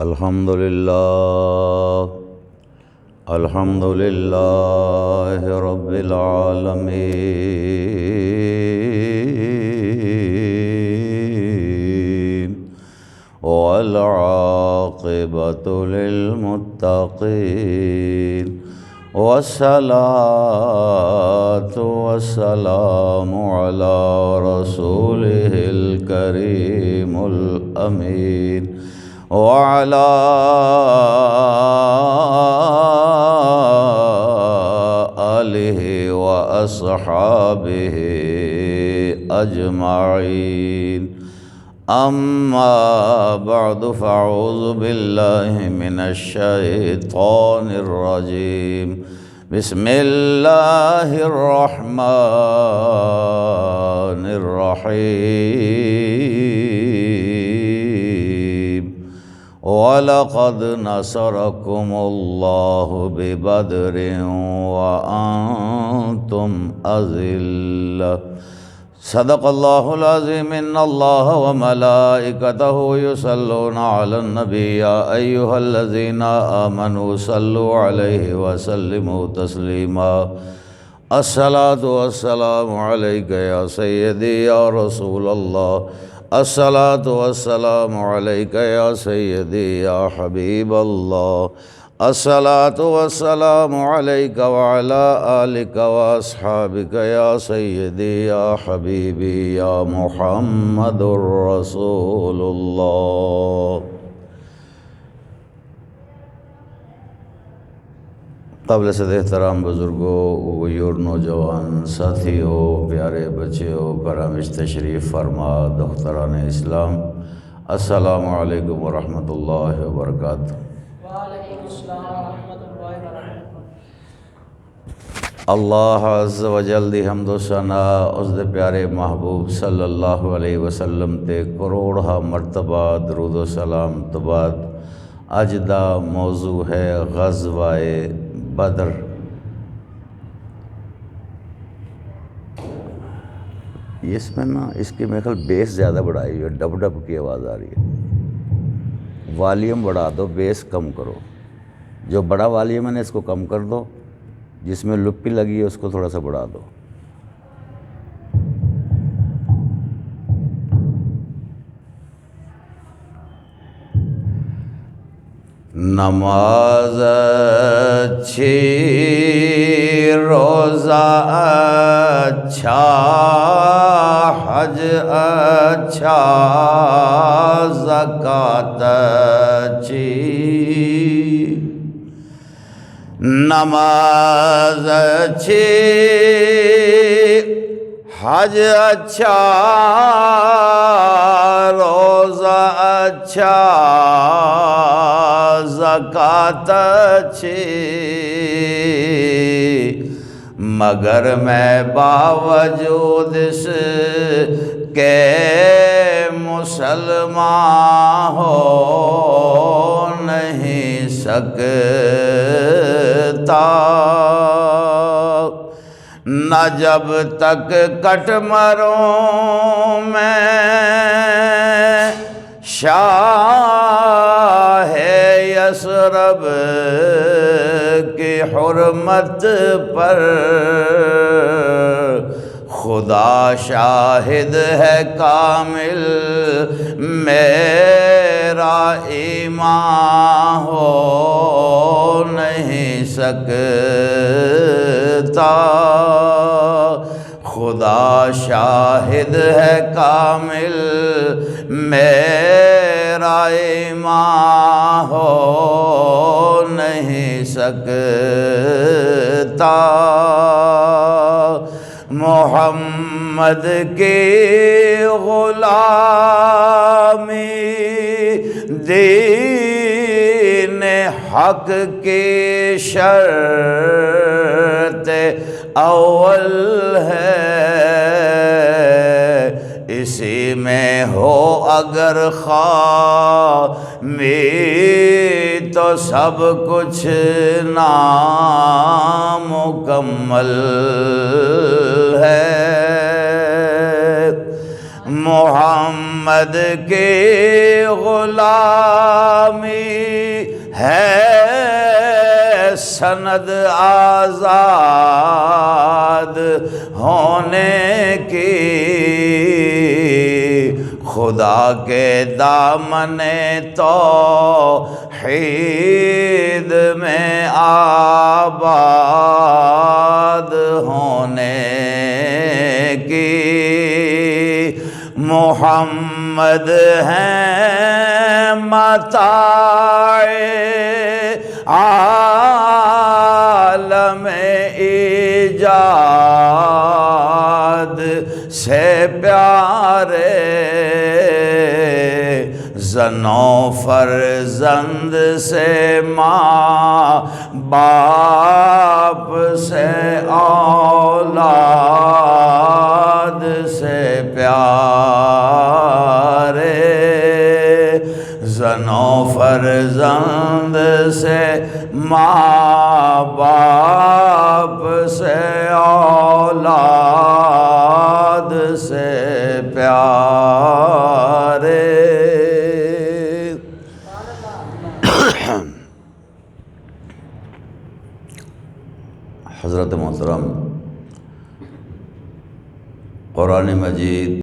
الحمد للہ رب العالمین والعاقبۃ للمتقین والصلاة والسلام علی رسولہ الکریم الامین وعلى آلہ وأصحابہ اجمعین اما بعد فاعوذ باللہ من الشیطان الرجیم بسم اللہ الرحمن الرحیم وَلَقَدْ نَصَرَكُمُ اللَّهُ بِبَدْرٍ وَأَنْتُمْ أَذِلَّةٌ صدق اللہ العظیم ان اللہ وملائکتہ یصلون علی النبی یا ایہا الذین آمنوا صلوا علیہ وسلموا تسلیما الصلاة والسلام علیک یا سیدی یا رسول اللہ الصلاة والسلام علیک یا سیدی یا حبیب اللہ الصلاة والسلام علیک وعلی آلک واصحابک یا سیدی یا حبیبی یا محمد رسول اللہ۔ قابل صد احترام بزرگوں، غیور نوجوان ساتھیوں، پیارے بچیوں، کرامش تشریف فرما دختران اسلام، السلام علیکم ورحمۃ اللہ وبرکاتہ۔ وعلیکم السلام ورحمۃ اللہ وبرکاتہ۔ اللہ عز و جل دی حمد و ثنا اس دے پیارے محبوب صلی اللہ علیہ وسلم تے کروڑا مرتبہ درود و سلام تو بعد اج دا موضوع ہے غزوہ بدر۔ اس میں اس کی میرے خیال بیس زیادہ بڑھائی ہوئی ہے، ڈب ڈب کی آواز آ رہی ہے۔ والیوم بڑھا دو، بیس کم کرو۔ جو بڑا والیوم ہے نا اس کو کم کر دو، جس میں لپی لگی ہے اس کو تھوڑا سا بڑھا دو۔ نماز اچھی، روزہ اچھا، حج اچھا، زکوٰۃ اچھی۔ نماز اچھی، حج اچھا، روزہ اچھا، زکوٰۃ اچھی، مگر میں باوجود اس کے مسلمان ہو نہیں سکتا، نہ جب تک کٹ مروں میں شاہ یثرب کی حرمت پر، خدا شاہد ہے کامل میرا ایمان ہو نہیں سکتا، خدا شاہد ہے کامل میرا ایمان ہو نہیں سکتا، محمد کی غلامی دین حق کی شرط اول ہے، اسی میں ہو اگر خامی تو سب کچھ نامکمل ہے۔ محمد محمد کی غلامی ہے سند آزاد ہونے کی، خدا کے دامن توحید میں آباد ہونے کی۔ محمد ہیں متاع عالم ایجاد سے پیارے، زن و فرزند سے ماں باپ سے اولاد سے پیارے، زن و فرزند سے ماں باپ سے اولاد سے پیارے۔ حضرت محترم، قرآن مجید